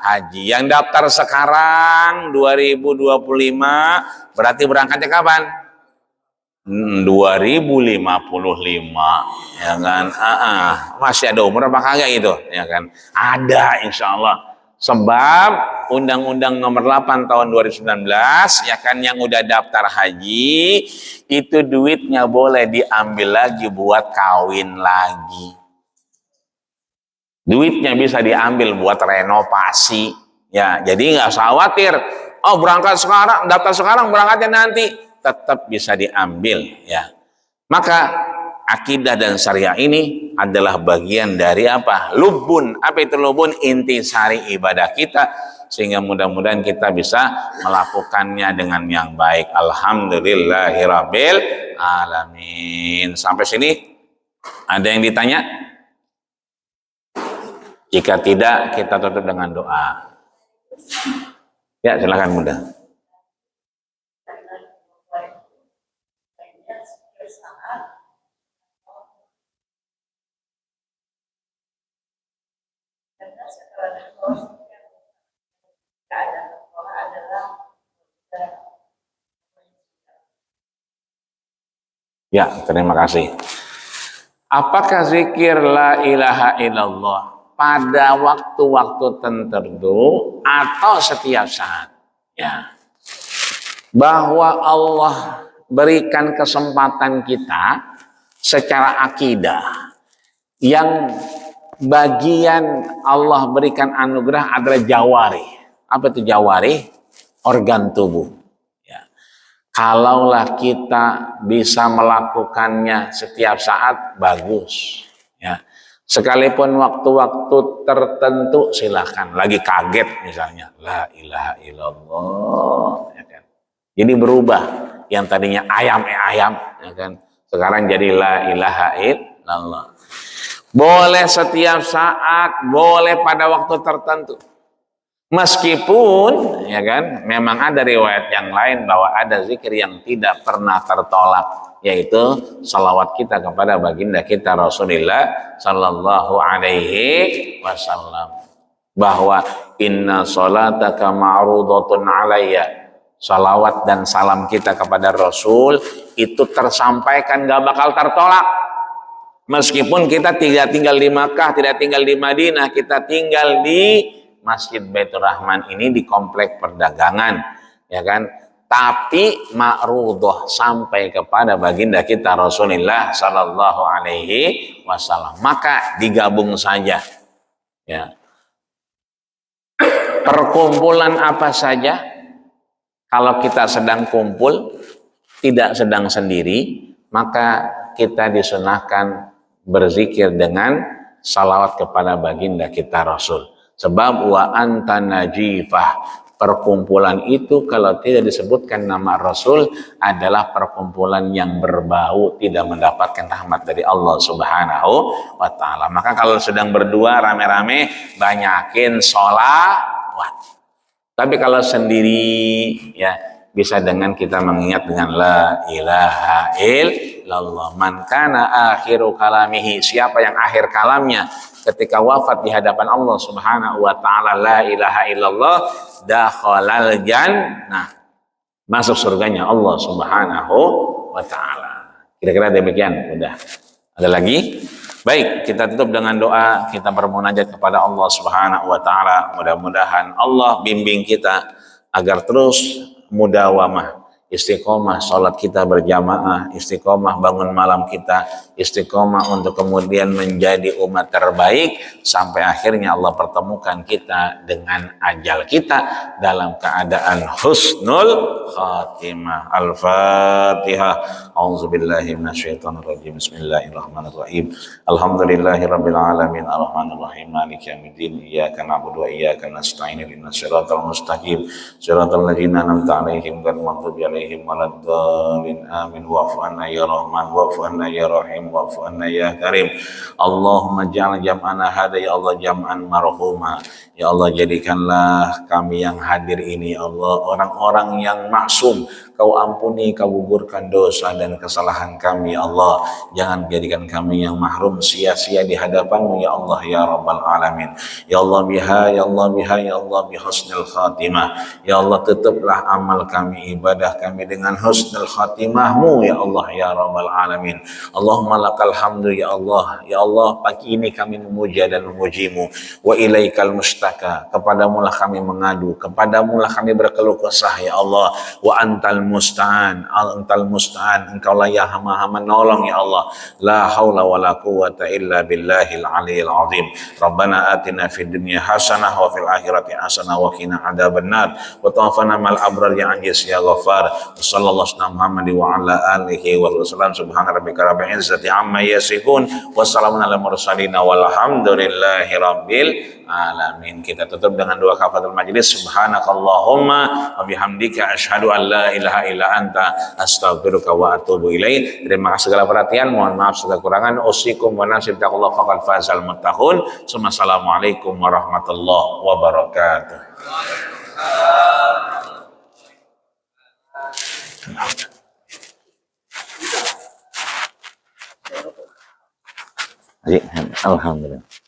haji. Yang daftar sekarang 2025 berarti berangkatnya kapan? 2055, ya kan? Masih ada umur apa kagak itu, ya kan? Ada, insya Allah. Sebab Undang-Undang Nomor 8 Tahun 2019, ya kan, yang udah daftar haji itu duitnya boleh diambil lagi buat kawin lagi. Duitnya bisa diambil buat renovasi, ya. Jadi nggak usah khawatir. Oh, berangkat sekarang, daftar sekarang, berangkatnya nanti. Tetap bisa diambil, ya. Maka akidah dan syariah ini adalah bagian dari apa? Lubun. Apa itu lubun? Intisari ibadah kita sehingga mudah-mudahan kita bisa melakukannya dengan yang baik. Alhamdulillahirabbil alamin. Sampai sini ada yang ditanya? Jika tidak, kita tutup dengan doa. Ya, silakan Bunda. Ya, terima kasih. Apakah zikir la ilaha illallah pada waktu-waktu tertentu atau setiap saat? Ya. Bahwa Allah berikan kesempatan kita secara akidah yang bagian Allah berikan anugerah adalah jawari. Apa itu jawari? Organ tubuh. Ya. Kalaulah kita bisa melakukannya setiap saat, bagus. Ya. Sekalipun waktu-waktu tertentu silakan. Lagi kaget misalnya, la ilaha illallah. Ya kan? Jadi berubah. Yang tadinya ayam, ya kan? Sekarang jadi la ilaha illallah. Boleh setiap saat, boleh pada waktu tertentu. Meskipun, ya kan, memang ada riwayat yang lain bahwa ada zikir yang tidak pernah tertolak, yaitu salawat kita kepada baginda kita Rasulullah Sallallahu Alaihi Wasallam. Bahwa inna salataka ma'rudatun alayya. Salawat dan salam kita kepada Rasul itu tersampaikan, gak bakal tertolak. Meskipun kita tidak tinggal di Makkah, tidak tinggal di Madinah, kita tinggal di Masjid Baitur Rahman ini, di komplek perdagangan, ya kan? Tapi ma'rudhah sampai kepada baginda kita Rasulullah Sallallahu Alaihi Wasallam. Maka digabung saja, ya. Perkumpulan apa saja, kalau kita sedang kumpul, tidak sedang sendiri, maka kita disunahkan berzikir dengan salawat kepada baginda kita Rasul. Sebab wa anta najifah, perkumpulan itu kalau tidak disebutkan nama Rasul adalah perkumpulan yang berbau, tidak mendapatkan rahmat dari Allah Subhanahu wa ta'ala. Maka kalau sedang berdua rame-rame, banyakin sholawat. Tapi kalau sendiri, ya bisa dengan kita mengingat dengan la ilaha illallah. Man kana akhiru kalamihi, siapa yang akhir kalamnya ketika wafat di hadapan Allah Subhanahu wa ta'ala la ilaha illallah, dakhalal jannah, masuk surganya Allah Subhanahu wa ta'ala. Kira-kira demikian. Udah. Ada lagi? Baik, kita tutup dengan doa, kita bermunajat kepada Allah Subhanahu wa ta'ala. Mudah-mudahan Allah bimbing kita agar terus mudawamah, istiqomah sholat kita berjamaah, istiqomah bangun malam kita, istiqomah untuk kemudian menjadi umat terbaik sampai akhirnya Allah pertemukan kita dengan ajal kita dalam keadaan husnul khatimah. Al-Fatihah. A'udzubillahi minasyaitonirrajim. Bismillahirrahmanirrahim. Alhamdulillahirabbil alamin arrahmanir rahim maliki yaumiddin iyyaka na'budu wa iyyaka nasta'in ihdinas siratal mustaqim siratal ladzina an'amta 'alaihim ghairil maghdubi 'alaihim waladdallin amin. Wa'fu 'anna ya rahman wa'fu 'anna ya rahim wa'fu 'anna ya karim. Allahumma ja'al jam'ana hada ya Allah jam'an marhuma. Ya Allah, jadikanlah kami yang hadir ini, Allah, orang-orang yang maksum. Kau ampuni, kau gugurkan dosa dan kesalahan kami, ya Allah. Jangan jadikan kami yang mahrum sia-sia di hadapan-Mu, ya Allah, ya Rabbal Alamin. Ya Allah biha, ya Allah biha, ya Allah bihusnil khatimah. Ya Allah, tutuplah amal kami, ibadah kami dengan husnul khatimah-Mu, ya Allah, ya Rabbal Alamin. Allahumma lakal hamdu, ya Allah. Ya Allah, pagi ini kami memuja dan memuji-Mu. Wa ilaikal mustaka, kepadamu lah kami mengadu, kepadamu lah kami berkeluh kesah, ya Allah. Wa antal musta'an, antal musta'an, engkaulah yang maha menolong ya Allah. La haula wala quwwata illa billahil aliyil azim. Rabbana atina fid dunya hasanah wa fil akhirati hasanah wa qina adzabannar. Wa tawaffana mal abrar ya aziz ya ghafar. Sallallahu alaihi Muhammad wa ala alihi wa sallam. Subhana rabbika rabbil izzati amma yasifun. Wassalamun ala mursalin walhamdulillahi rabbil alamin. Kita tutup dengan doa kafaratul majlis. Subhanakallahumma wa bihamdika asyhadu an la ilaha illa anta astaghfiruka wa atubu ilaik. Terima kasih segala perhatian, mohon maaf segala kekurangan. Usikum wa nasib taqullah faqad fazal muttaqun. Assalamualaikum warahmatullahi wabarakatuh. Alhamdulillah.